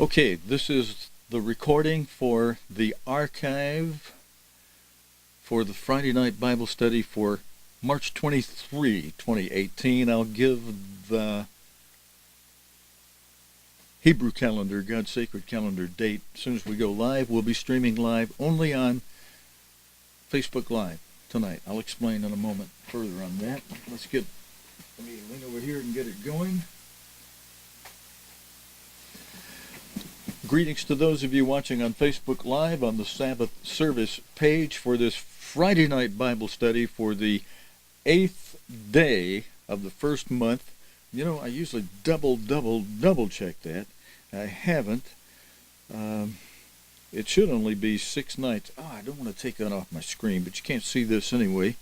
Okay, this is the recording for the archive for the Friday night Bible study for March 23, 2018. I'll give the Hebrew calendar, God's sacred calendar date as soon as we go live. We'll be streaming live only on Facebook Live tonight. I'll explain in a moment further on that. Let me lean over here and get it going. Greetings to those of you watching on Facebook Live on the Sabbath service page for this Friday night Bible study for the 8th day of the first month. You know, I usually double check that. I haven't. It should only be 6 nights. I don't want to take that off my screen, but you can't see this anyway.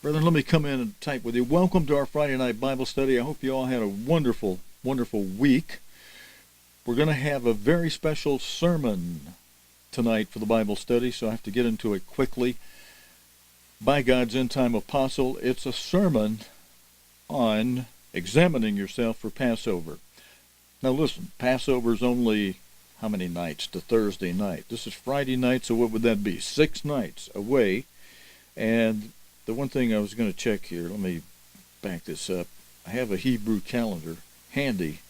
Brethren, let me come in and type with you. Welcome to our Friday night Bible study. I hope you all had a wonderful week. We're going to have a very special sermon tonight for the Bible study, so I have to get into it quickly. By God's end-time apostle, it's a sermon on examining yourself for Passover. Now listen, Passover is only how many nights to Thursday night? This is Friday night, so what would that be? 6 nights away. And the one thing I was going to check here, let me back this up. I have a Hebrew calendar handy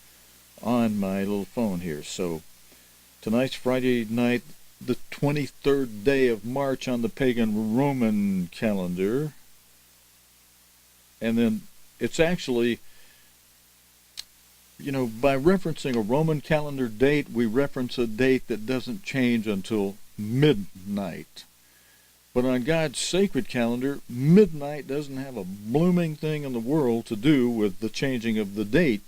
on my little phone here. So tonight's Friday night, the 23rd day of March on the pagan Roman calendar. And then it's actually, you know, by referencing a Roman calendar date, we reference a date that doesn't change until midnight. But on God's sacred calendar, midnight doesn't have a blooming thing in the world to do with the changing of the date.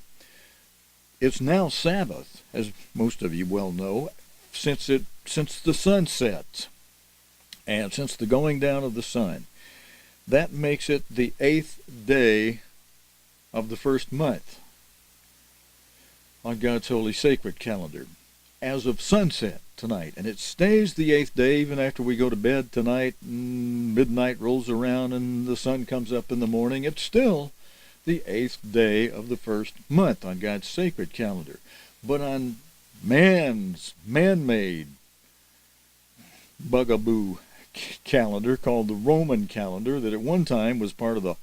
It's now Sabbath, as most of you well know, since the sun sets and since the going down of the sun. That makes it the 8th day of the first month on God's holy sacred calendar as of sunset tonight. And it stays the 8th day even after we go to bed tonight. Midnight rolls around and the sun comes up in the morning. It's still the 8th day of the first month on God's sacred calendar. But on man's man-made bugaboo calendar called the Roman calendar, that at one time was part of the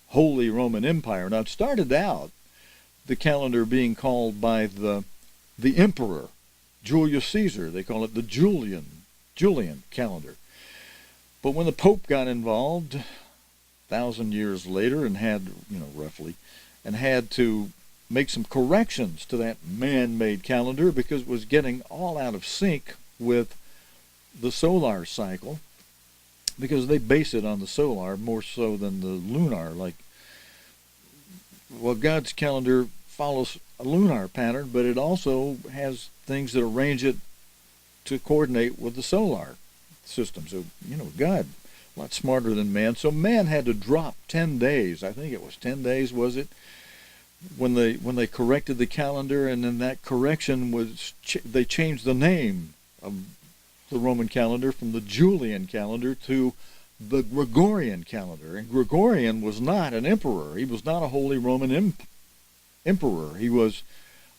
Holy Roman Empire. Now, it started out, the calendar being called by the emperor, Julius Caesar. They call it the Julian calendar. But when the Pope got involved 1,000 years later and had, roughly, and had to make some corrections to that man-made calendar because it was getting all out of sync with the solar cycle, because they base it on the solar more so than the lunar. God's calendar follows a lunar pattern, but it also has things that arrange it to coordinate with the solar system. So, God, a lot smarter than man. So man had to drop 10 days. I think it was 10 days, was it? When they corrected the calendar, and then that correction was, they changed the name of the Roman calendar from the Julian calendar to the Gregorian calendar. And Gregorian was not an emperor. He was not a Holy Roman emperor. He was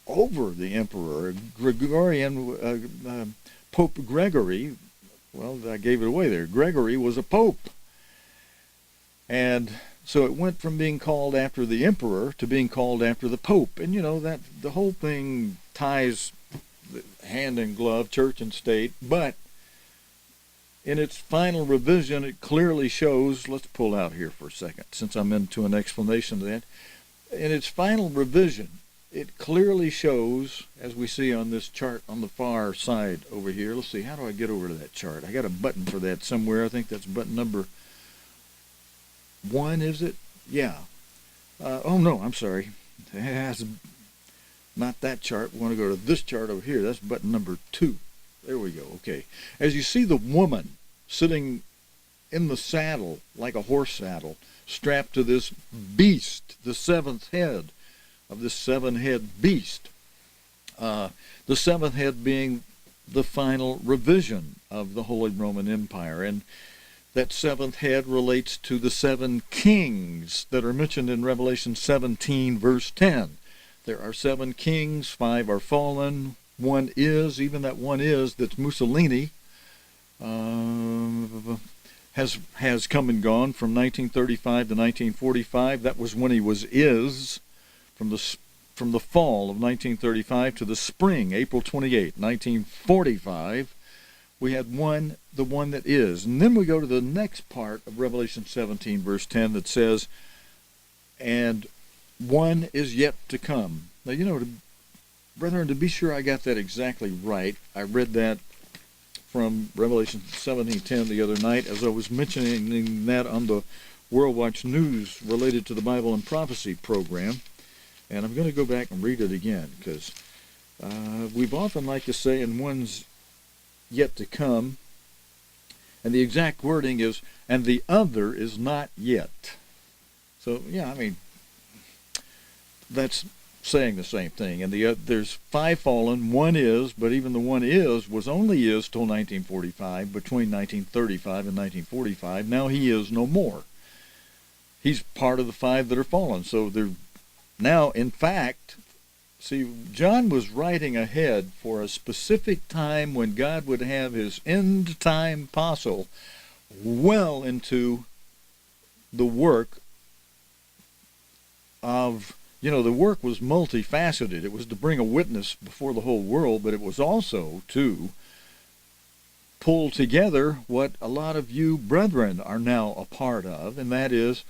over the emperor. Gregorian, Pope Gregory, well, I gave it away there. Gregory was a pope. And so it went from being called after the emperor to being called after the pope. And that the whole thing ties hand in glove, church and state. But in its final revision, it clearly shows, let's pull out here for a second, since I'm into an explanation of that. In its final revision, it clearly shows, as we see on this chart on the far side over here. Let's see, how do I get over to that chart? I got a button for that somewhere. I think that's button number 1, is it? Yeah. Oh, no, I'm sorry. That's not that chart. We want to go to this chart over here. That's button number 2. There we go. Okay. As you see the woman sitting in the saddle, like a horse saddle, strapped to this beast, the 7th head of this 7-head beast. The 7th head being the final revision of the Holy Roman Empire. And that 7th head relates to the 7 kings that are mentioned in Revelation 17, verse 10. There are 7 kings, 5 are fallen, one is, even that one is that's Mussolini, has come and gone from 1935 to 1945. That was when he was from the fall of 1935 to the spring, April 28, 1945. We had the one that is. And then we go to the next part of Revelation 17, verse 10, that says, and one is yet to come. Now, brethren, to be sure I got that exactly right, I read that from Revelation 17:10 the other night as I was mentioning that on the World Watch News related to the Bible and Prophecy program. And I'm going to go back and read it again, because we've often liked to say, and one's yet to come, and the exact wording is, and the other is not yet. So, yeah, I mean, that's saying the same thing. And there's 5 fallen, one is, but even the one was only till 1945, between 1935 and 1945. Now he is no more. He's part of the 5 that are fallen. So they're now, in fact, see, John was writing ahead for a specific time when God would have his end-time apostle well into the work of, the work was multifaceted. It was to bring a witness before the whole world, but it was also to pull together what a lot of you brethren are now a part of, and that is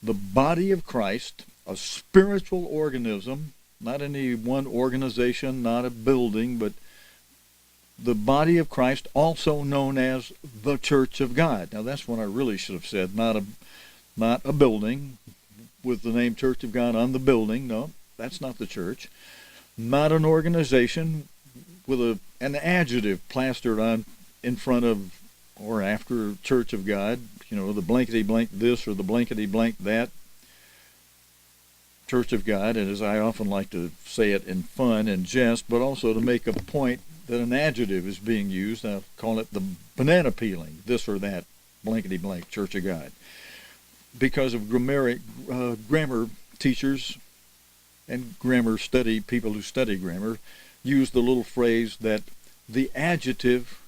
the body of Christ, a spiritual organism, not any one organization, not a building, but the body of Christ, also known as the Church of God. Now that's what I really should have said, not a building with the name Church of God on the building. No, that's not the church. Not an organization with an adjective plastered on in front of or after Church of God, the blankety blank this or the blankety blank that. Church of God, and as I often like to say it in fun and jest, but also to make a point that an adjective is being used. I call it the banana peeling, this or that, blankety blank, Church of God. Because of grammar teachers and people who study grammar use the little phrase that the adjective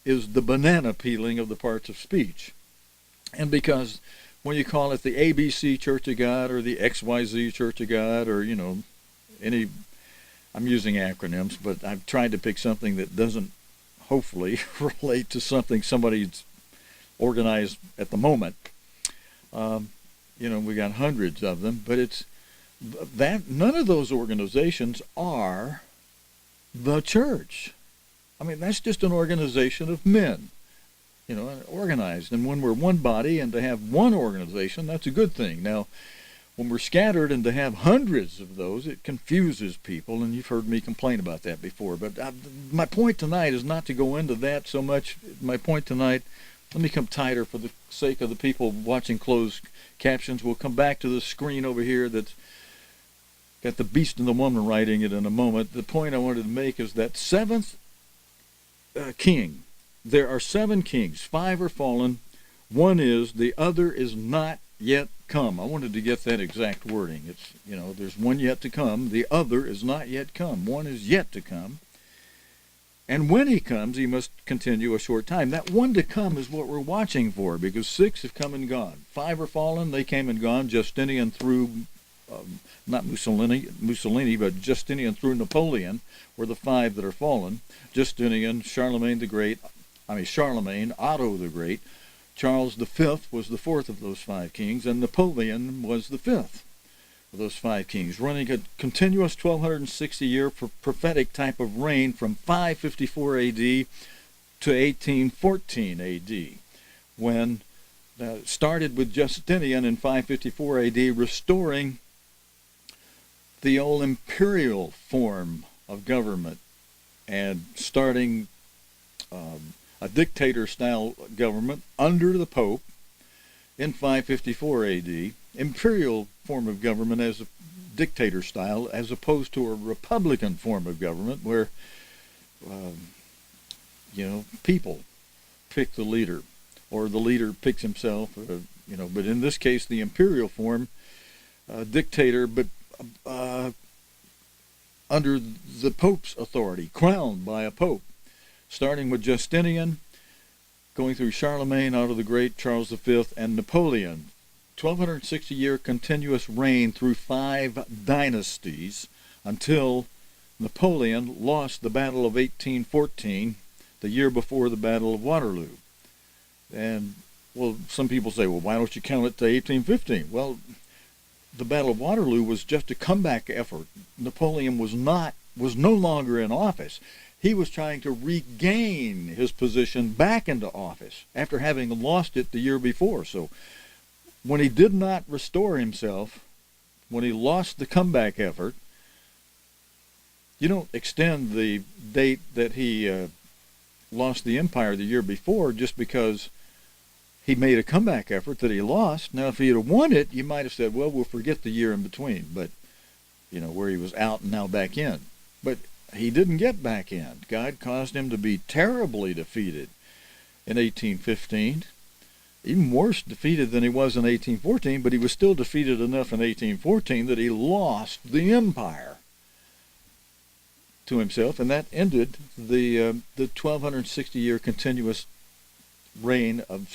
is the banana peeling of the parts of speech. And because when you call it the ABC Church of God or the XYZ Church of God or, I'm using acronyms, but I've tried to pick something that doesn't hopefully relate to something somebody's organized at the moment. We got hundreds of them, but it's that none of those organizations are the church. I mean, that's just an organization of men. Organized. And when we're one body and to have one organization, that's a good thing. Now, when we're scattered and to have hundreds of those, it confuses people, and you've heard me complain about that before. But my point tonight is not to go into that so much. My point tonight, let me come tighter for the sake of the people watching closed captions. We'll come back to the screen over here that's got the beast and the woman writing it in a moment. The point I wanted to make is that seventh king. There are 7 kings. 5 are fallen. One is, the other is not yet come. I wanted to get that exact wording. It's, there's one yet to come. The other is not yet come. One is yet to come. And when he comes, he must continue a short time. That one to come is what we're watching for, because 6 have come and gone. 5 are fallen. They came and gone. Justinian through, not Mussolini, but Justinian through Napoleon were the 5 that are fallen. Justinian, Charlemagne, Otto the Great, Charles V was the 4th of those 5 kings, and Napoleon was the 5th of those 5 kings, running a continuous 1260-year prophetic type of reign from 554 AD to 1814 AD, when started with Justinian in 554 AD, restoring the old imperial form of government and starting a dictator-style government under the Pope in 554 AD, imperial form of government as a dictator style, as opposed to a republican form of government where, people pick the leader, or the leader picks himself, but in this case, the imperial form, dictator, but under the Pope's authority, crowned by a Pope, starting with Justinian, going through Charlemagne, Otto the Great, Charles V, and Napoleon. 1,260-year continuous reign through 5 dynasties until Napoleon lost the Battle of 1814, the year before the Battle of Waterloo. And, well, some people say, well, why don't you count it to 1815? Well, the Battle of Waterloo was just a comeback effort. Napoleon was no longer in office. He was trying to regain his position back into office after having lost it the year before. So when he did not restore himself, when he lost the comeback effort, you don't extend the date that he lost the empire the year before just because he made a comeback effort that he lost. Now, if he had won it, you might have said, well, we'll forget the year in between, but, where he was out and now back in. But he didn't get back in. God caused him to be terribly defeated in 1815. Even worse defeated than he was in 1814, but he was still defeated enough in 1814 that he lost the empire to himself, and that ended the 1,260-year continuous reign of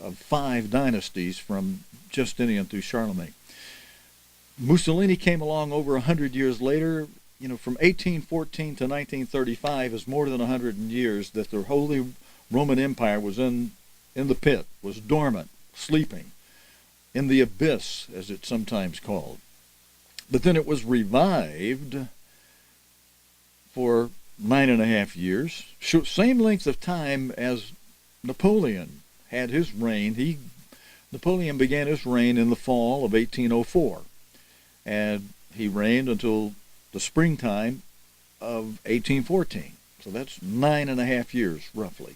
5 dynasties from Justinian through Charlemagne. Mussolini came along over 100 years later. From 1814 to 1935 is more than 100 years that the Holy Roman Empire was in the pit, was dormant, sleeping, in the abyss, as it's sometimes called. But then it was revived for 9.5 years, same length of time as Napoleon had his reign. Napoleon began his reign in the fall of 1804, and he reigned until the springtime of 1814. So that's 9.5 years, roughly,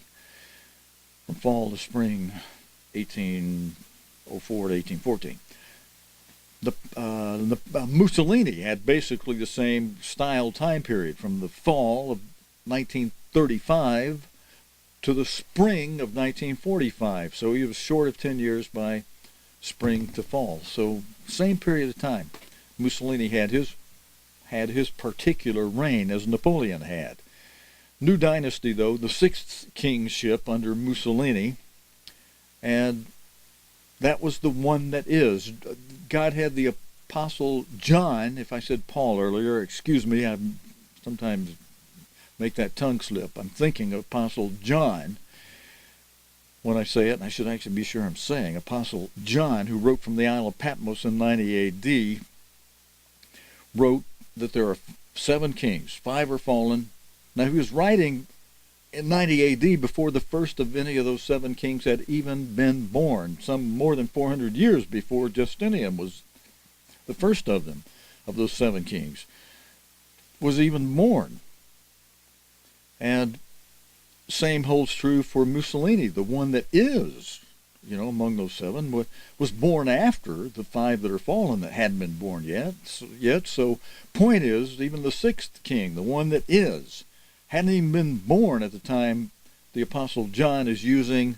from fall to spring 1804 to 1814. Mussolini had basically the same style time period, from the fall of 1935 to the spring of 1945. So he was short of 10 years by spring to fall. So same period of time. Mussolini had his particular reign as Napoleon had. New dynasty, though, the 6th kingship under Mussolini, and that was the one that is. God had the Apostle John, if I said Paul earlier, excuse me, I sometimes make that tongue slip. I'm thinking of Apostle John when I say it, and I should actually be sure I'm saying Apostle John, who wrote from the Isle of Patmos in 90 A.D., wrote that there are 7 kings, 5 are fallen. Now, he was writing in 90 A.D. before the first of any of those 7 kings had even been born, some more than 400 years before Justinian was the first of them, of those 7 kings, was even born. And same holds true for Mussolini, the one that is, among those 7, was born after the 5 that are fallen that hadn't been born yet. So point is, even the 6th king, the one that is, hadn't even been born at the time the Apostle John is using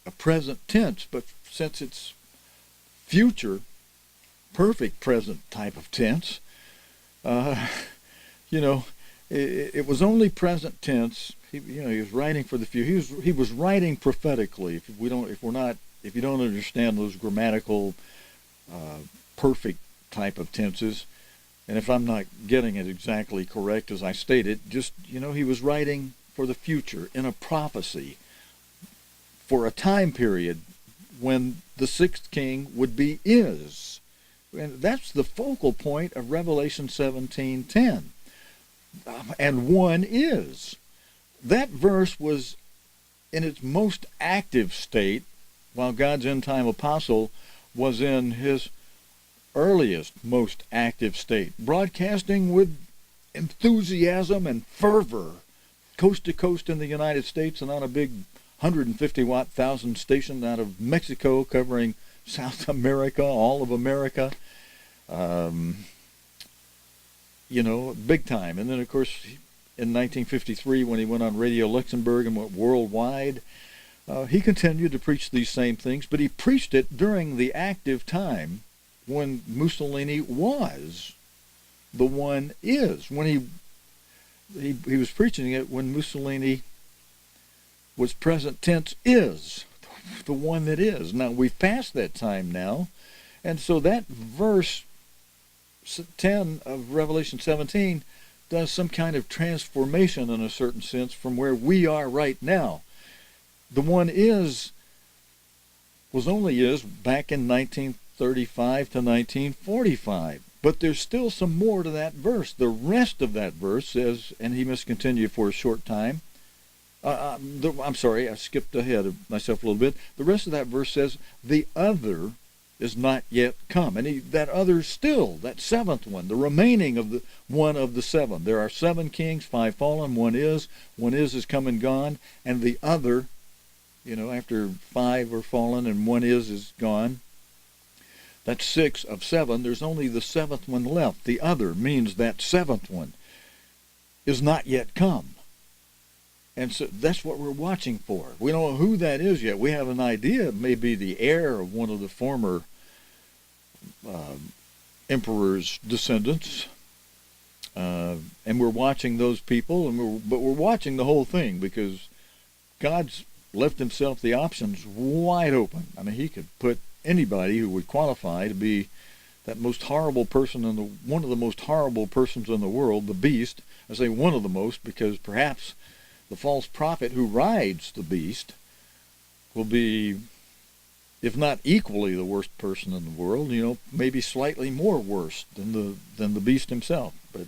a present tense, but since it's future, perfect present type of tense, it was only present tense. He was writing for the future. He was writing prophetically. If you don't understand those grammatical, perfect type of tenses, and if I'm not getting it exactly correct as I stated, just, he was writing for the future in a prophecy for a time period when the 6th king would be is. And that's the focal point of Revelation 17:10. And one is. That verse was in its most active state while God's end-time apostle was in his earliest, most active state, broadcasting with enthusiasm and fervor, coast to coast in the United States and on a big 150,000 station out of Mexico covering South America, all of America, big time. And then, of course, in 1953, when he went on Radio Luxembourg and went worldwide, he continued to preach these same things, but he preached it during the active time when Mussolini was the one is. When he was preaching it when Mussolini was present tense is, the one that is. Now, we've passed that time now, and so that verse 10 of Revelation 17 does some kind of transformation in a certain sense from where we are right now. The one was only is back in 1935 to 1945. But there's still some more to that verse. The rest of that verse says, and he must continue for a short time. I'm sorry, I skipped ahead of myself a little bit. The rest of that verse says, the other is not yet come. And that other still, that seventh one, the remaining of the one of the seven. There are 7 kings, 5 fallen, one is come and gone, and the other, after 5 are fallen and one is gone, that's 6 of 7. There's only the 7th one left. The other means that 7th one is not yet come. And so that's what we're watching for. We don't know who that is yet. We have an idea. It may be the heir of one of the former emperor's descendants. And we're watching those people, but we're watching the whole thing because God's left himself the options wide open. I mean, he could put anybody who would qualify to be that most horrible person one of the most horrible persons in the world, the beast. I say one of the most because perhaps the false prophet who rides the beast will be, if not equally the worst person in the world, maybe slightly more worse than the beast himself. But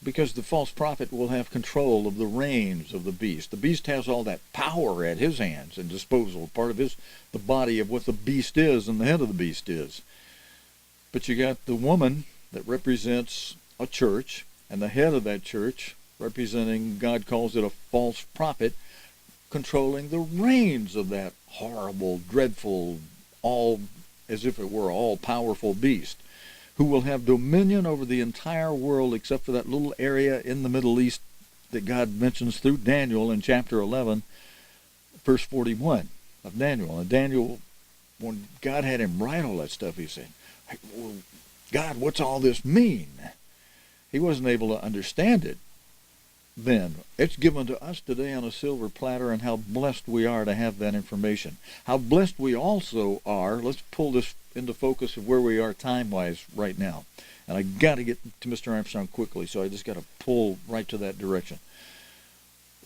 because the false prophet will have control of the reins of the beast. The beast has all that power at his hands and disposal, part of the body of what the beast is and the head of the beast is. But you got the woman that represents a church, and the head of that church representing, God calls it a false prophet, controlling the reins of that horrible, dreadful, all as if it were all-powerful beast, who will have dominion over the entire world except for that little area in the Middle East that God mentions through Daniel in chapter 11, verse 41 of Daniel. And Daniel, when God had him write all that stuff, he said, hey, well, God, what's all this mean? He wasn't able to understand it then. It's given to us today on a silver platter, and how blessed we are to have that information. How blessed we also are, let's pull this into focus of where we are time-wise right now. And I got to get to Mr. Armstrong quickly, so I just got to pull right to that direction.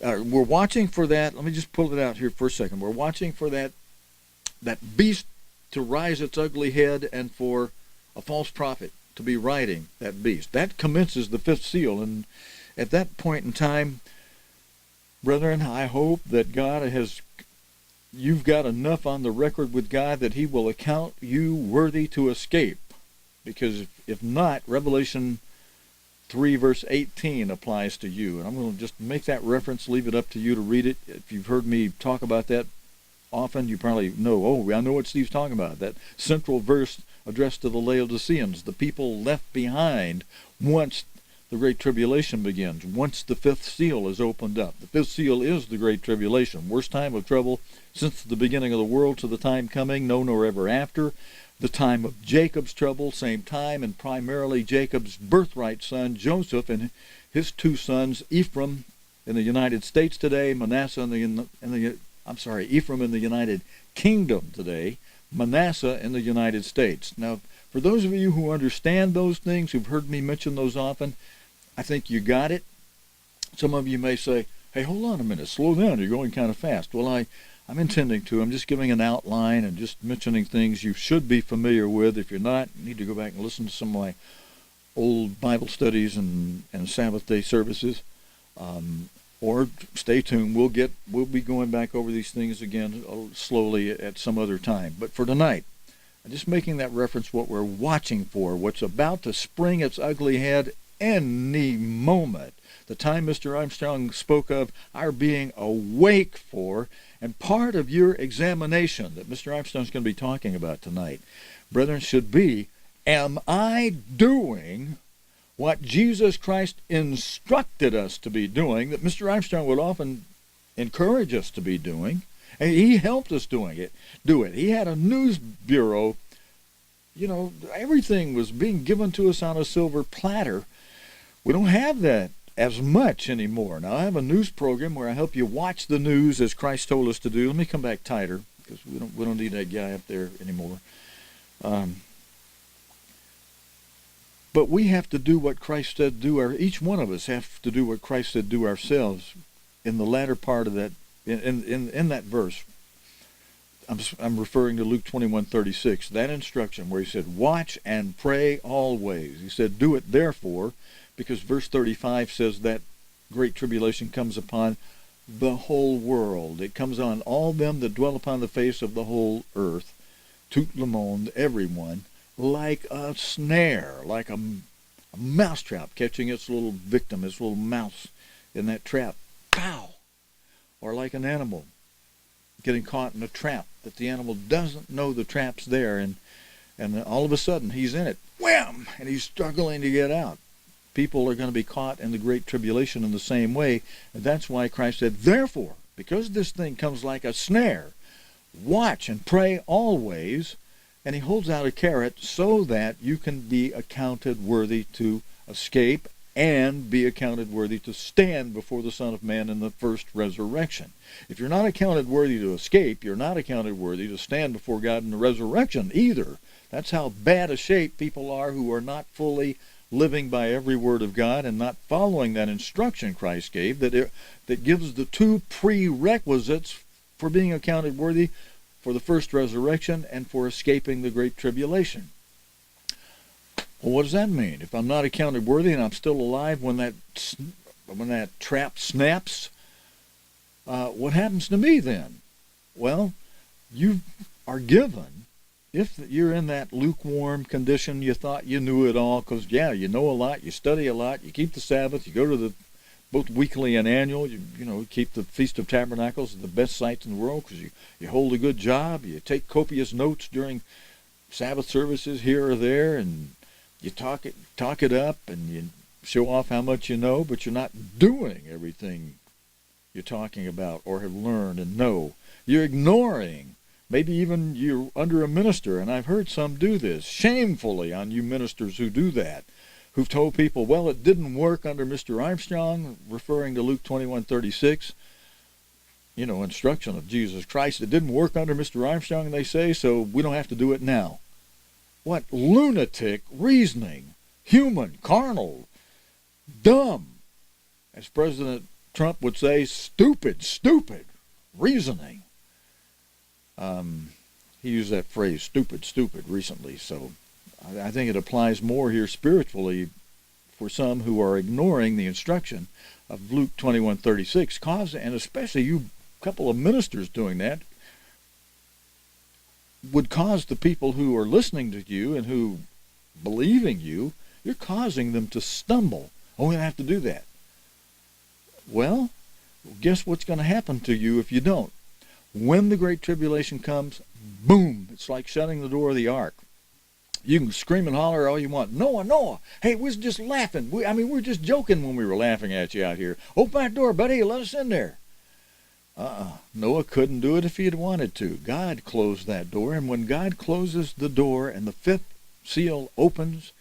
We're watching for that. Let me just pull it out here for a second. We're watching for that beast to rise its ugly head and for a false prophet to be riding that beast. That commences the 5th seal, and at that point in time, brethren, I hope that you've got enough on the record with God that he will account you worthy to escape. Because if not, Revelation 3 verse 18 applies to you. And I'm going to just make that reference, leave it up to you to read it. If you've heard me talk about that often, you probably know, I know what Steve's talking about. That central verse addressed to the Laodiceans, the people left behind once the Great Tribulation begins, once the 5th seal is opened up. The 5th seal is the Great Tribulation. Worst time of trouble since the beginning of the world to the time coming, no nor ever after. The time of Jacob's trouble, same time, and primarily Jacob's birthright son, Joseph, and his 2 sons, Ephraim in the United States today, Ephraim in the United Kingdom today, Manasseh in the United States. Now, for those of you who understand those things, who've heard me mention those often, I think you got it. Some of you may say, hey, hold on a minute, slow down, you're going kind of fast. Well, I'm intending to. I'm just giving an outline and just mentioning things you should be familiar with. If you're not, you need to go back and listen to some of my old Bible studies and Sabbath day services. Or stay tuned. We'll be going back over these things again slowly at some other time. But for tonight, I'm just making that reference what we're watching for, what's about to spring its ugly head any moment. The time Mr. Armstrong spoke of our being awake for, and part of your examination that Mr. Armstrong's going to be talking about tonight, brethren, should be, am I doing what Jesus Christ instructed us to be doing, that Mr. Armstrong would often encourage us to be doing, and he helped us do it. He had a news bureau. Everything was being given to us on a silver platter. We don't have that as much anymore. Now, I have a news program where I help you watch the news as Christ told us to do. Let me come back tighter, because we don't need that guy up there anymore. But we have to do what Christ said do. Each one of us have to do what Christ said do ourselves. In the latter part of that, in that verse, I'm referring to Luke 21:36. That instruction where he said, "Watch and pray always." He said, "Do it therefore," because verse 35 says that great tribulation comes upon the whole world. It comes on all them that dwell upon the face of the whole earth, tout le monde, everyone, like a snare, like a mousetrap catching its little victim, its little mouse in that trap. Pow! Or like an animal getting caught in a trap that the animal doesn't know the trap's there, and all of a sudden he's in it. Wham! And he's struggling to get out. People are going to be caught in the great tribulation in the same way. And that's why Christ said, "Therefore, because this thing comes like a snare, watch and pray always." And he holds out a carrot so that you can be accounted worthy to escape and be accounted worthy to stand before the Son of Man in the first resurrection. If you're not accounted worthy to escape, you're not accounted worthy to stand before God in the resurrection either. That's how bad a shape people are who are not fully living by every word of God and not following that instruction Christ gave that gives the two prerequisites for being accounted worthy for the first resurrection and for escaping the great tribulation. Well, what does that mean? If I'm not accounted worthy and I'm still alive when that trap snaps, what happens to me then? Well, you are given, if you're in that lukewarm condition, you thought you knew it all, because, yeah, you know a lot, you study a lot, you keep the Sabbath, you go to both weekly and annual, you keep the Feast of Tabernacles, the best sites in the world, because you hold a good job, you take copious notes during Sabbath services here or there, and you talk it up, and you show off how much you know, but you're not doing everything you're talking about or have learned and know. You're ignoring. Maybe even you're under a minister, and I've heard some do this, shamefully on you ministers who do that, who've told people, well, it didn't work under Mr. Armstrong, referring to Luke 21:36, instruction of Jesus Christ. It didn't work under Mr. Armstrong, they say, so we don't have to do it now. What lunatic reasoning, human, carnal, dumb, as President Trump would say, stupid reasoning. He used that phrase, stupid, recently, so I think it applies more here spiritually for some who are ignoring the instruction of Luke 21:36, and especially you couple of ministers doing that, would cause the people who are listening to you and who believing you, you're causing them to stumble. Oh, we don't have to do that. Well, guess what's going to happen to you if you don't? When the Great Tribulation comes, boom, it's like shutting the door of the ark. You can scream and holler all you want. Noah, hey, we're just laughing. We're just joking when we were laughing at you out here. Open that door, buddy, let us in there. Noah couldn't do it if he had wanted to. God closed that door, and when God closes the door and the fifth seal opens,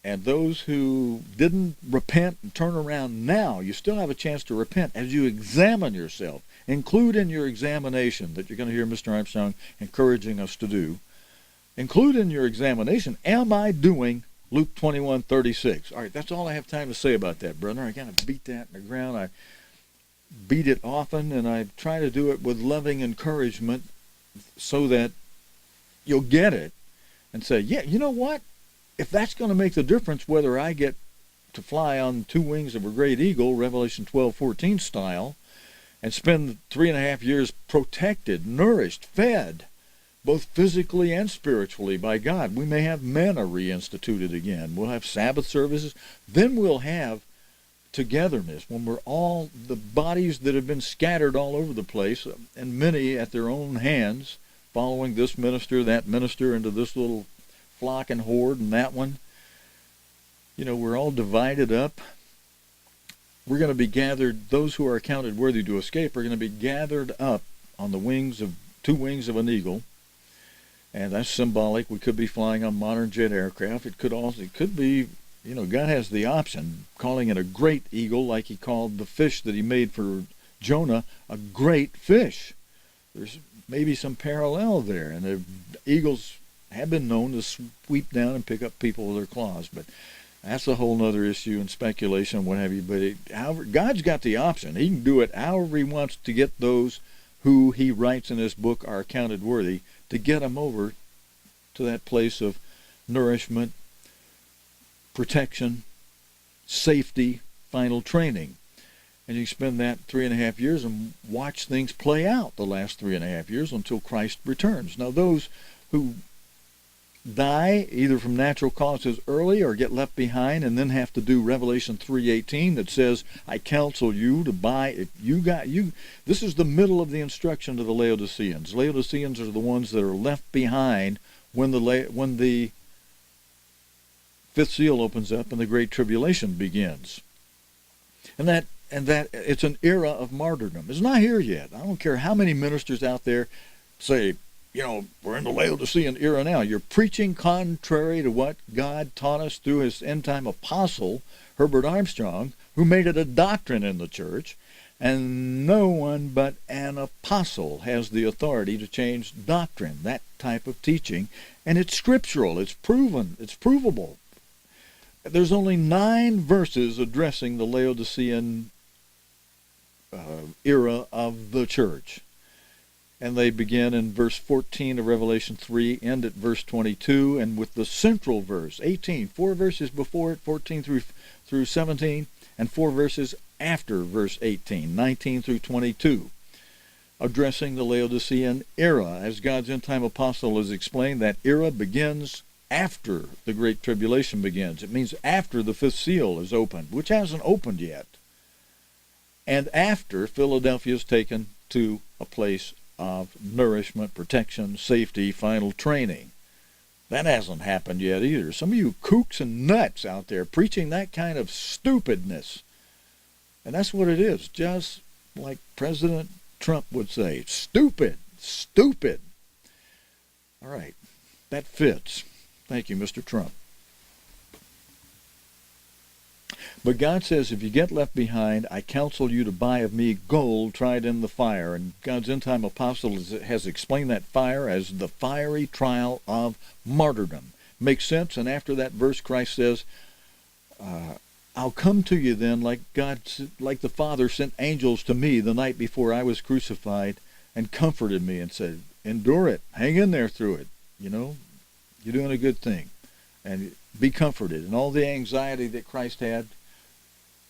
and those who didn't repent and turn around now, you still have a chance to repent as you examine yourself. Include in your examination that you're going to hear Mr. Armstrong encouraging us to do. Include in your examination, am I doing Luke 21:36? All right, that's all I have time to say about that, brother. I kind of beat that in the ground. I beat it often, and I try to do it with loving encouragement so that you'll get it and say, yeah, you know what? If that's going to make the difference whether I get to fly on two wings of a great eagle, Revelation 12:14 style, and spend 3.5 years protected, nourished, fed, both physically and spiritually by God. We may have manna reinstituted again. We'll have Sabbath services. Then we'll have togetherness when we're all the bodies that have been scattered all over the place, and many at their own hands, following this minister, that minister, into this little flock and horde and that one. We're all divided up. We're going to be gathered, those who are accounted worthy to escape are going to be gathered up on the two wings of an eagle. And that's symbolic. We could be flying on modern jet aircraft. It could be God has the option, calling it a great eagle, like he called the fish that he made for Jonah a great fish. There's maybe some parallel there, and the eagles have been known to sweep down and pick up people with their claws, but that's a whole other issue and speculation and what have you. But however, God's got the option. He can do it however he wants to get those who he writes in this book are accounted worthy, to get them over to that place of nourishment, protection, safety, final training. And you spend that 3.5 years and watch things play out the last 3.5 years until Christ returns. Now, those who die either from natural causes early or get left behind and then have to do Revelation 3:18 that says, I counsel you to buy, if you got, this is the middle of the instruction to the Laodiceans. Laodiceans are the ones that are left behind when the fifth seal opens up and the Great Tribulation begins. And that it's an era of martyrdom. It's not here yet. I don't care how many ministers out there say, we're in the Laodicean era now. You're preaching contrary to what God taught us through his end-time apostle, Herbert Armstrong, who made it a doctrine in the church. And no one but an apostle has the authority to change doctrine, that type of teaching. And it's scriptural. It's proven. It's provable. There's only 9 verses addressing the Laodicean era of the church. And they begin in verse 14 of Revelation 3, end at verse 22, and with the central verse, 18, 4 verses before it, 14 through 17, and 4 verses after verse 18, 19 through 22, addressing the Laodicean era. As God's end-time apostle has explained, that era begins after the Great Tribulation begins. It means after the fifth seal is opened, which hasn't opened yet, and after Philadelphia is taken to a place of nourishment, protection, safety, final training. That hasn't happened yet either. Some of you kooks and nuts out there preaching that kind of stupidness. And that's what it is, just like President Trump would say, stupid, stupid. All right, that fits. Thank you, Mr. Trump. But God says, if you get left behind, I counsel you to buy of me gold tried in the fire. And God's end-time apostle has explained that fire as the fiery trial of martyrdom. Makes sense? And after that verse, Christ says, I'll come to you then like the Father sent angels to me the night before I was crucified and comforted me and said, endure it. Hang in there through it. You're doing a good thing. And be comforted. And all the anxiety that Christ had,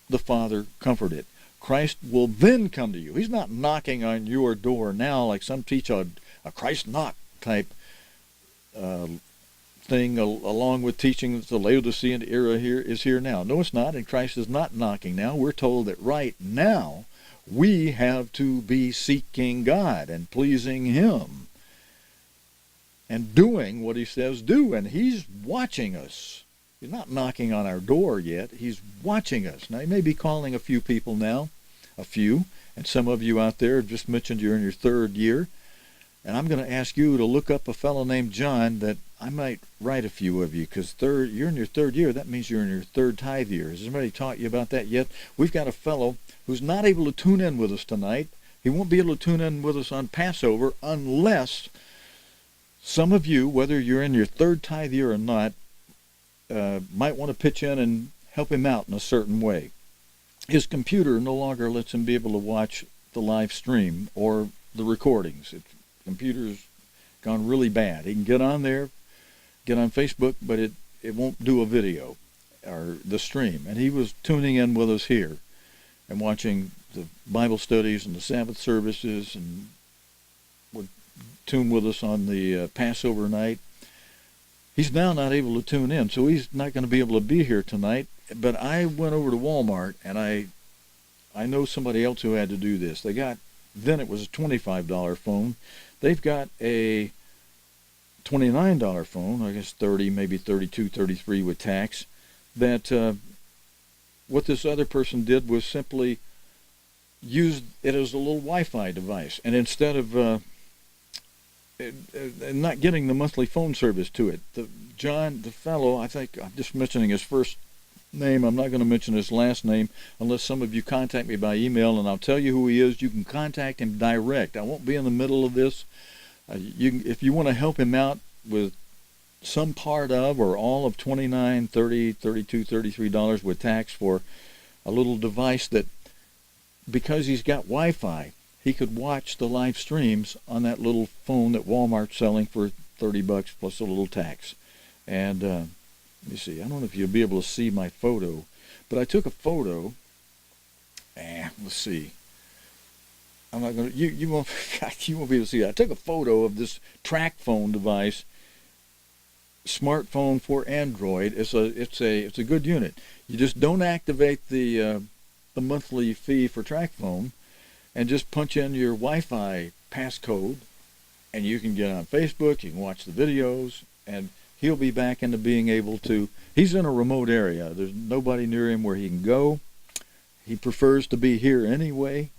the Father comforted. Christ will then come to you. He's not knocking on your door now like some teach a Christ knock type thing, along with teaching that the Laodicean era is here now. No, it's not, and Christ is not knocking now. We're told that right now we have to be seeking God and pleasing him and doing what he says do, and he's watching us. He's not knocking on our door yet. He's watching us. Now, he may be calling a few people now, and some of you out there have just mentioned you're in your 3rd year, and I'm going to ask you to look up a fellow named John that I might write a few of you, because you're in your 3rd year. That means you're in your 3rd tithe year. Has anybody taught you about that yet? We've got a fellow who's not able to tune in with us tonight. He won't be able to tune in with us on Passover unless some of you, whether you're in your 3rd tithe year or not, might want to pitch in and help him out in a certain way. His computer no longer lets him be able to watch the live stream or the recordings. His computer's gone really bad. He can get on there, get on Facebook, but it won't do a video or the stream. And he was tuning in with us here and watching the Bible studies and the Sabbath services, and would tune with us on the Passover night. He's now not able to tune in, so he's not going to be able to be here tonight. But I went over to Walmart, and I know somebody else who had to do this. Then it was a $25 phone. They've got a $29 phone, I guess 30, maybe 32, 33 with tax, that what this other person did was simply use it as a little Wi-Fi device. And instead of not getting the monthly phone service to it, John, the fellow, I think I'm just mentioning his first name. I'm not going to mention his last name unless some of you contact me by email, and I'll tell you who he is. You can contact him direct. I won't be in the middle of this. If you want to help him out with some part of or all of $29, $30, $32, $33 with tax for a little device that, because he's got Wi-Fi, he could watch the live streams on that little phone that Walmart's selling for $30 plus a little tax. And let me see. I don't know if you'll be able to see my photo, but I took a photo. Let's see. I'm not going to. You won't. You won't be able to see that. I took a photo of this track phone device, smartphone for Android. It's a good unit. You just don't activate the monthly fee for track phone, and just punch in your Wi-Fi passcode, and you can get on Facebook. You can watch the videos, and he'll be back into being able to. He's in a remote area. There's nobody near him where he can go. He prefers to be here anyway,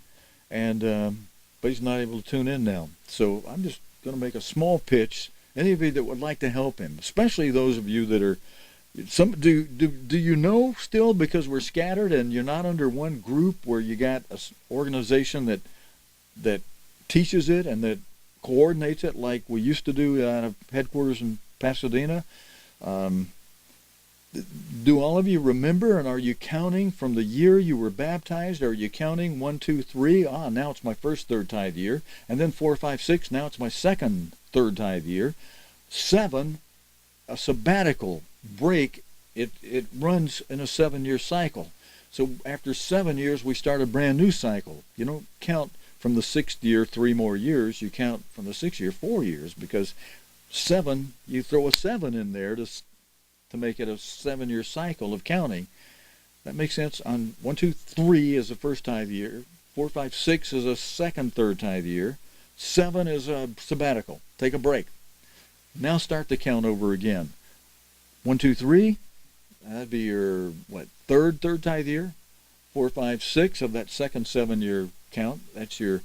and but he's not able to tune in now. So I'm just going to make a small pitch. Any of you that would like to help him, especially those of you that are, do you know still, because we're scattered and you're not under one group where you got an organization that teaches it and that coordinates it like we used to do out of headquarters in Pasadena? Do all of you remember, and are you counting from the year you were baptized? Are you counting 1, 2, 3? Now it's my first third tithe year. And then 4, 5, 6, now it's my second third tithe year. 7, a sabbatical break. It runs in a 7-year cycle. So after 7 years, we start a brand new cycle. You don't count from the 6th year 3 more years. You count from the 6th year 4 years, because 7, you throw a 7 in there to make it a 7-year cycle of counting. That makes sense. On 1, 2, 3 is the first tithe year. 4, 5, 6 is a second third tithe year. 7 is a sabbatical. Take a break. Now start the count over again. 1, 2, 3, that'd be your third tithe year. 4, 5, 6 of that second 7-year count. That's your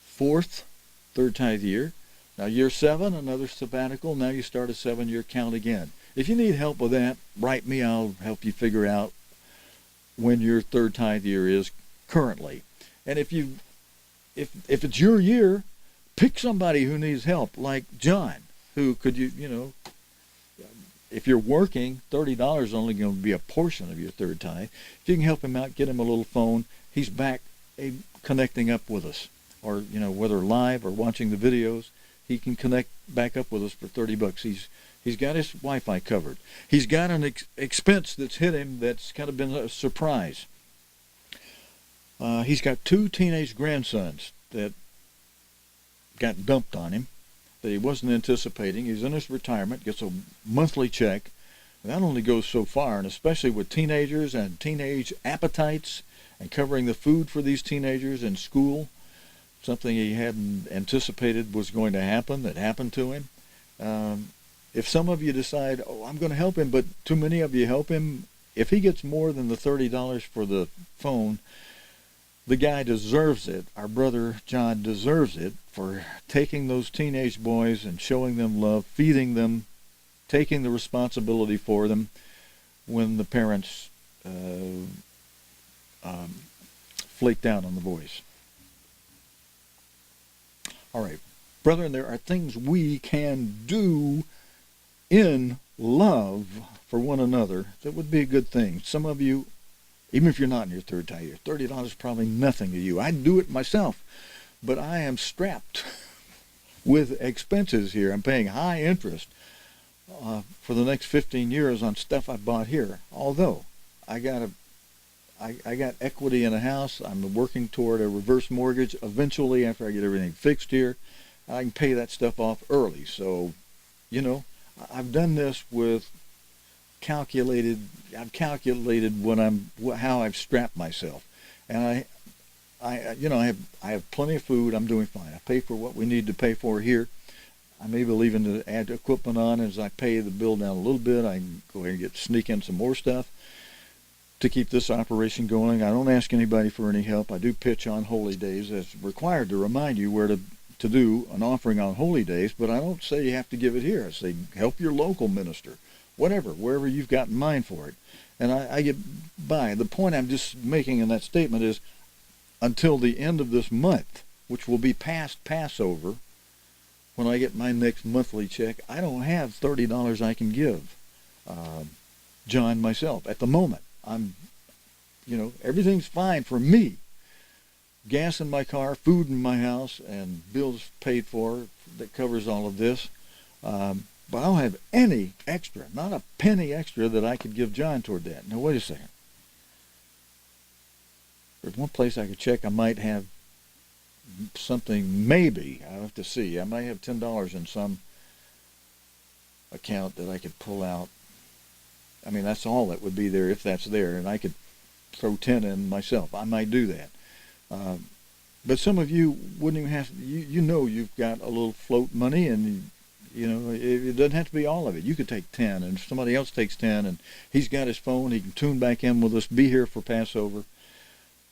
fourth third tithe year. Now year 7, another sabbatical. Now you start a 7-year count again. If you need help with that, write me. I'll help you figure out when your third tithe year is currently. And if it's your year, pick somebody who needs help, like John, who could if you're working, $30 is only going to be a portion of your third tithe. If you can help him out, get him a little phone. He's back connecting up with us, or whether live or watching the videos, he can connect back up with us for $30. He's got his Wi-Fi covered. He's got an expense that's hit him that's kind of been a surprise. He's got 2 teenage grandsons that got dumped on him that he wasn't anticipating. He's in his retirement, gets a monthly check. And that only goes so far, and especially with teenagers and teenage appetites and covering the food for these teenagers in school, something he hadn't anticipated was going to happen, that happened to him. If some of you decide, I'm going to help him, but too many of you help him, if he gets more than the $30 for the phone, the guy deserves it. Our brother John deserves it for taking those teenage boys and showing them love, feeding them, taking the responsibility for them when the parents flaked out on the boys. All right, brethren, there are things we can do in love for one another that would be a good thing. Some of you, even if you're not in your third tithe year, $30 is probably nothing to you. I do it myself, but I am strapped with expenses here. I'm paying high interest for the next 15 years on stuff I bought here. Although I got equity in a house, I'm working toward a reverse mortgage. Eventually, after I get everything fixed here, I can pay that stuff off early. So, I've done this with I've calculated how I've strapped myself, and I have plenty of food. I'm doing fine. I pay for what we need to pay for here. I'm able even to add equipment on as I pay the bill down a little bit. I can go ahead and sneak in some more stuff to keep this operation going. I don't ask anybody for any help. I do pitch on holy days as required to remind you where to do an offering on holy days, but I don't say you have to give it here. I say help your local minister, wherever you've got in mind for it. and I get by. The point I'm just making in that statement is until the end of this month, which will be past Passover, when I get my next monthly check, I don't have $30 I can give John myself at the moment. Everything's fine for me. Gas in my car, food in my house, and bills paid for that covers all of this. But I don't have any extra, not a penny extra that I could give John toward that. Now, wait a second. There's one place I could check. I might have something, maybe. I'll have to see. I might have $10 in some account that I could pull out. I mean, that's all that would be there if that's there, and I could throw 10 in myself. I might do that. But some of you wouldn't even have to, you've got a little float money, and it doesn't have to be all of it. You could take 10, and if somebody else takes 10, and he's got his phone, he can tune back in with us, be here for Passover.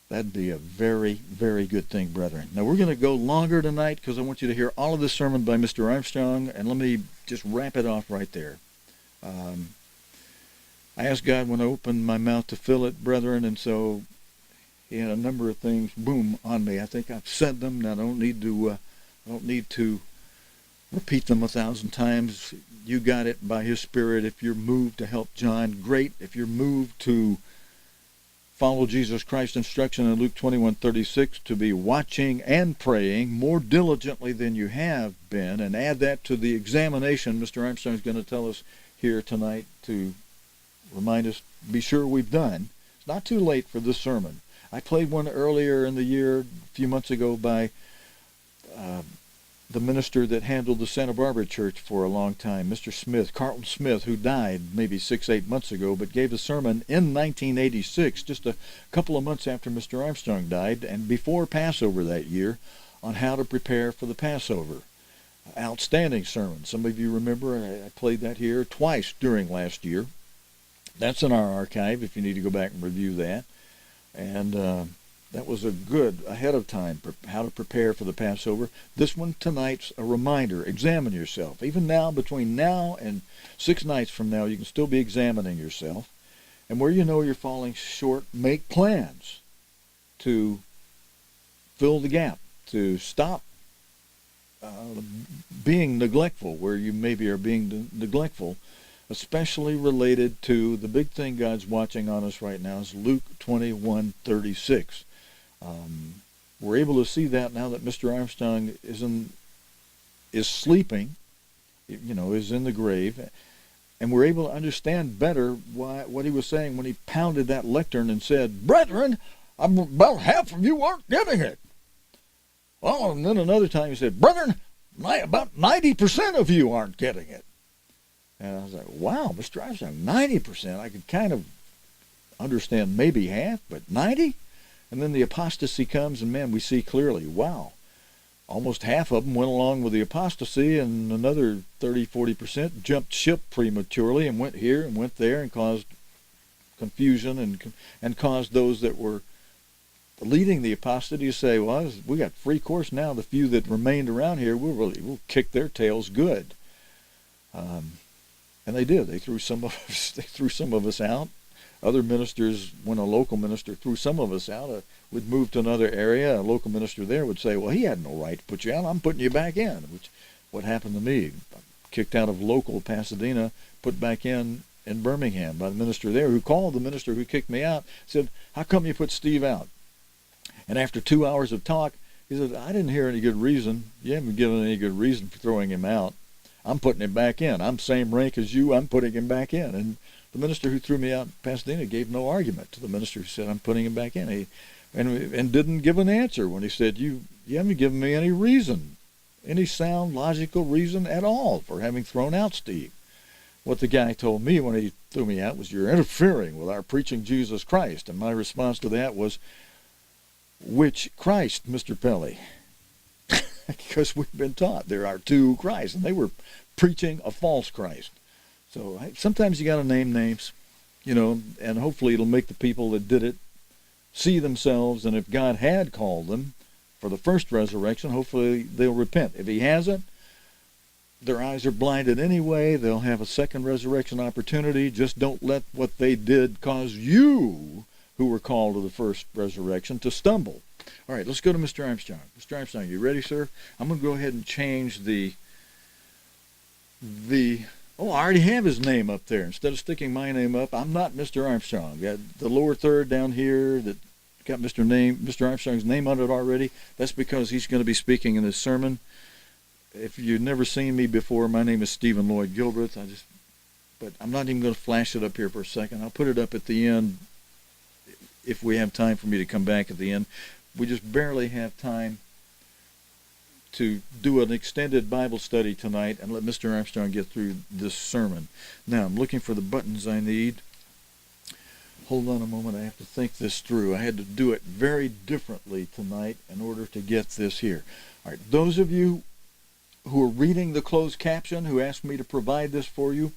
That'd be a very, very good thing, brethren. Now, we're going to go longer tonight because I want you to hear all of this sermon by Mr. Armstrong, and let me just wrap it off right there. I asked God when I opened my mouth to fill it, brethren, and so he had a number of things, boom, on me. I think I've said them. Now, I don't need to repeat them 1,000 times. You got it by his Spirit. If you're moved to help John, great. If you're moved to follow Jesus Christ's instruction in Luke 21:36 to be watching and praying more diligently than you have been, and add that to the examination Mr. Armstrong is going to tell us here tonight to remind us, be sure we've done. It's not too late for this sermon. I played one earlier in the year, a few months ago, by the minister that handled the Santa Barbara church for a long time, Mr. Smith, Carlton Smith, who died maybe 6-8 months ago, but gave a sermon in 1986, just a couple of months after Mr. Armstrong died, and before Passover that year, on how to prepare for the Passover. Outstanding sermon. Some of you remember I played that here twice during last year. That's in our archive if you need to go back and review that. And that was a good, ahead of time, how to prepare for the Passover. This one tonight's a reminder. Examine yourself. Even now, between now and 6 nights from now, you can still be examining yourself. And where you know you're falling short, make plans to fill the gap, to stop being neglectful where you maybe are being neglectful, especially related to the big thing God's watching on us right now is Luke 21:36. We're able to see that now that Mr. Armstrong is sleeping, is in the grave, and we're able to understand better what he was saying when he pounded that lectern and said, "Brethren, about half of you aren't getting it." Well, and then another time he said, "Brethren, about 90% of you aren't getting it." And I was like, wow, Mr. Armstrong, 90%. I could kind of understand maybe half, but 90? And then the apostasy comes, and man, we see clearly, wow, almost half of them went along with the apostasy, and another 30-40% jumped ship prematurely and went here and went there and caused confusion and caused those that were leading the apostasy to say, well, we got free course now. The few that remained around here, we'll kick their tails good. And they did. They threw some of us out. Other ministers, when a local minister threw some of us out, would move to another area. A local minister there would say, well, he had no right to put you out. I'm putting you back in, which what happened to me. Kicked out of local Pasadena, put back in Birmingham by the minister there, who called the minister who kicked me out, said, how come you put Steve out? And after 2 hours of talk, he said, I didn't hear any good reason. You haven't given any good reason for throwing him out. I'm putting him back in. I'm same rank as you. I'm putting him back in. And the minister who threw me out in Pasadena gave no argument to the minister who said, I'm putting him back in. And didn't give an answer when he said, you haven't given me any reason, any sound, logical reason at all for having thrown out Steve. What the guy told me when he threw me out was, you're interfering with our preaching Jesus Christ. And my response to that was, which Christ, Mr. Pelly? Because we've been taught there are two Christs, and they were preaching a false Christ. So sometimes you got to name names, and hopefully it'll make the people that did it see themselves, and if God had called them for the first resurrection, hopefully they'll repent. If he hasn't, Their eyes are blinded anyway. They'll have a second resurrection opportunity. Just don't let what they did cause you, who were called to the first resurrection, to stumble. All right, let's go to Mr. Armstrong. Mr. Armstrong, you ready, sir? I'm going to go ahead and change the oh, I already have his name up there. Instead of sticking my name up, I'm not Mr. Armstrong. Got the lower third down here that got Mr. Armstrong's name on it already. That's because he's going to be speaking in this sermon. If you've never seen me before, my name is Stephen Lloyd Gilbreath. But I'm not even going to flash it up here for a second. I'll put it up at the end if we have time for me to come back at the end. We just barely have time to do an extended Bible study tonight and let Mr. Armstrong get through this sermon. Now, I'm looking for the buttons I need. Hold on a moment. I have to think this through. I had to do it very differently tonight in order to get this here. All right, those of you who are reading the closed caption, who asked me to provide this for you,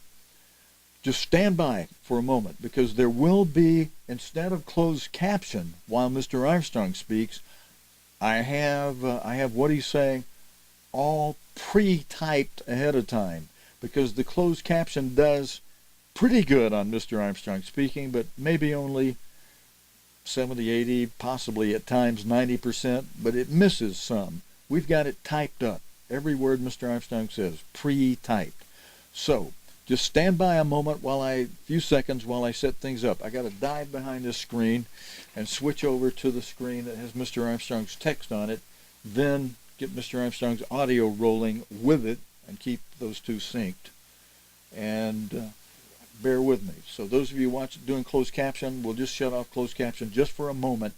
just stand by for a moment, because there will be, instead of closed caption while Mr. Armstrong speaks, I have what he's saying all pre-typed ahead of time, because the closed caption does pretty good on Mr. Armstrong speaking, but maybe only 70, 80, possibly at times 90%, but it misses some. We've got it typed up. Every word Mr. Armstrong says, pre-typed. So, just stand by a moment few seconds while I set things up. I got to dive behind this screen and switch over to the screen that has Mr. Armstrong's text on it, then get Mr. Armstrong's audio rolling with it and keep those two synced. And bear with me. So those of you doing closed caption, we'll just shut off closed caption just for a moment,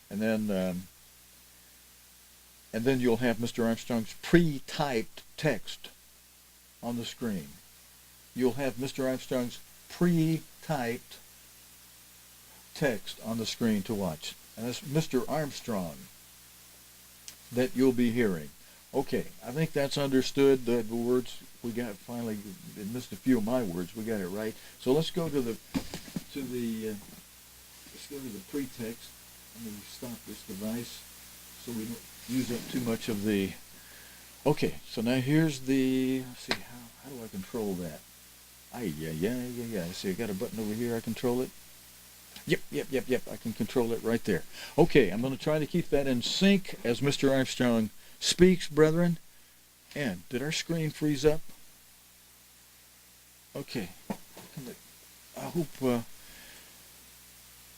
and then you'll have Mr. Armstrong's pre-typed text on the screen. You'll have Mr. Armstrong's pre-typed text on the screen to watch. And that's Mr. Armstrong that you'll be hearing. Okay, I think that's understood. The words we got finally, it missed a few of my words. We got it right. So let's go to the pretext. I'm going to stop this device so we don't use up too much of the. Okay, so now here's the. Let's see, how do I control that? Yeah. See, I got a button over here. I control it. Yep. I can control it right there. Okay, I'm going to try to keep that in sync as Mr. Armstrong speaks, brethren. And did our screen freeze up? Okay. I hope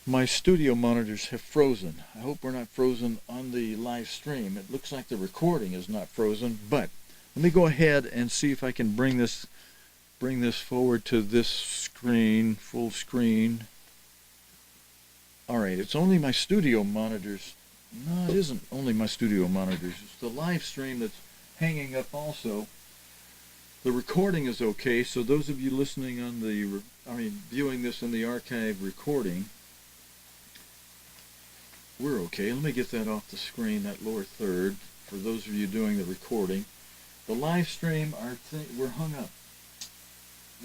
my studio monitors have frozen. I hope we're not frozen on the live stream. It looks like the recording is not frozen, but let me go ahead and see if I can bring this forward to this screen, full screen. All right, it's only my studio monitors. No, it isn't only my studio monitors. It's the live stream that's hanging up also. The recording is okay, so those of you listening on viewing this in the archive recording, we're okay. Let me get that off the screen, that lower third, for those of you doing the recording. The live stream, we're hung up.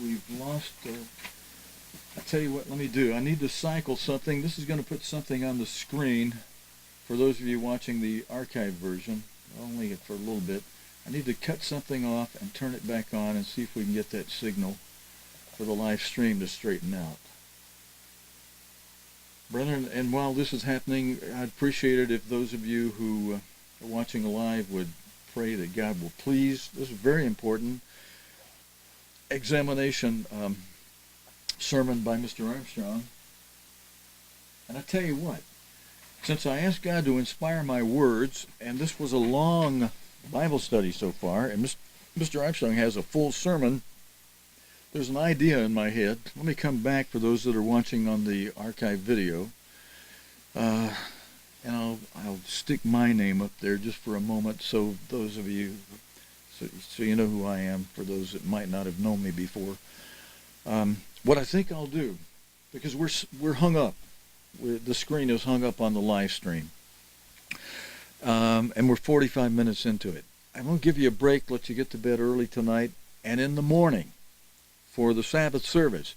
We've lost, I tell you what, let me do. I need to cycle something. This is going to put something on the screen for those of you watching the archive version, only for a little bit. I need to cut something off and turn it back on and see if we can get that signal for the live stream to straighten out. Brethren, and while this is happening, I'd appreciate it if those of you who are watching live would pray that God will please, this is very important, examination sermon by Mr. Armstrong. And I tell you what, since I asked God to inspire my words, and this was a long Bible study so far, and Mr. Armstrong has a full sermon, there's an idea in my head. Let me come back for those that are watching on the archive video, and I'll stick my name up there just for a moment, so those of you, so you know who I am, for those that might not have known me before. What I think I'll do, because we're hung up, the screen is hung up on the live stream, and we're 45 minutes into it. I'm going to give you a break, let you get to bed early tonight, and in the morning, for the Sabbath service,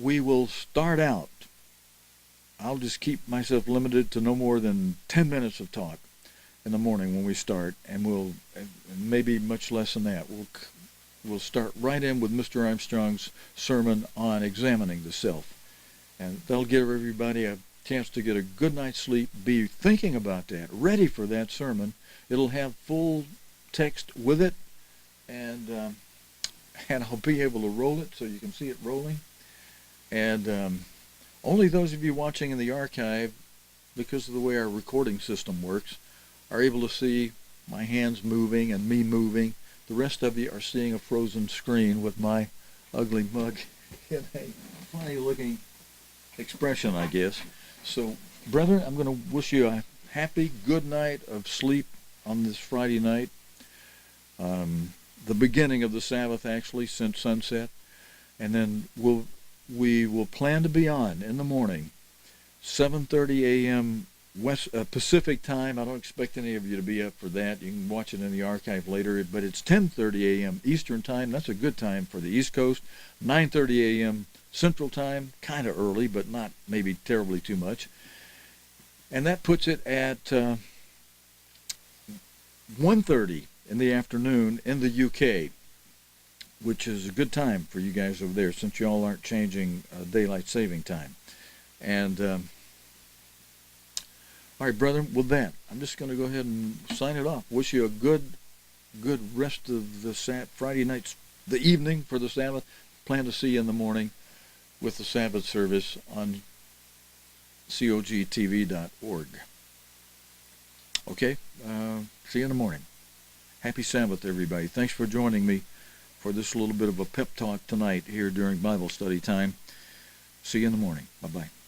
we will start out. I'll just keep myself limited to no more than 10 minutes of talk in the morning when we start, and maybe much less than that. we'll start right in with Mr. Armstrong's sermon on examining the self. And that'll give everybody a chance to get a good night's sleep, be thinking about that, ready for that sermon. It'll have full text with it, and I'll be able to roll it so you can see it rolling. And only those of you watching in the archive, because of the way our recording system works, are able to see my hands moving and me moving. The rest of you are seeing a frozen screen with my ugly mug in a funny-looking expression, I guess. So, brethren, I'm going to wish you a happy, good night of sleep on this Friday night. The beginning of the Sabbath, actually, since sunset. And then we will plan to be on in the morning, 7:30 a.m. Pacific time. I don't expect any of you to be up for that. You can watch it in the archive later, but it's 10:30 a.m. Eastern time. That's a good time for the East Coast. 9:30 a.m. Central time, kind of early, but not maybe terribly too much. And that puts it at 1:30 in the afternoon in the UK, which is a good time for you guys over there since you all aren't changing daylight saving time. And all right, brethren, with that, I'm just going to go ahead and sign it off. Wish you a good rest of the Friday night, the evening for the Sabbath. Plan to see you in the morning with the Sabbath service on cogtv.org. Okay, see you in the morning. Happy Sabbath, everybody. Thanks for joining me for this little bit of a pep talk tonight here during Bible study time. See you in the morning. Bye-bye.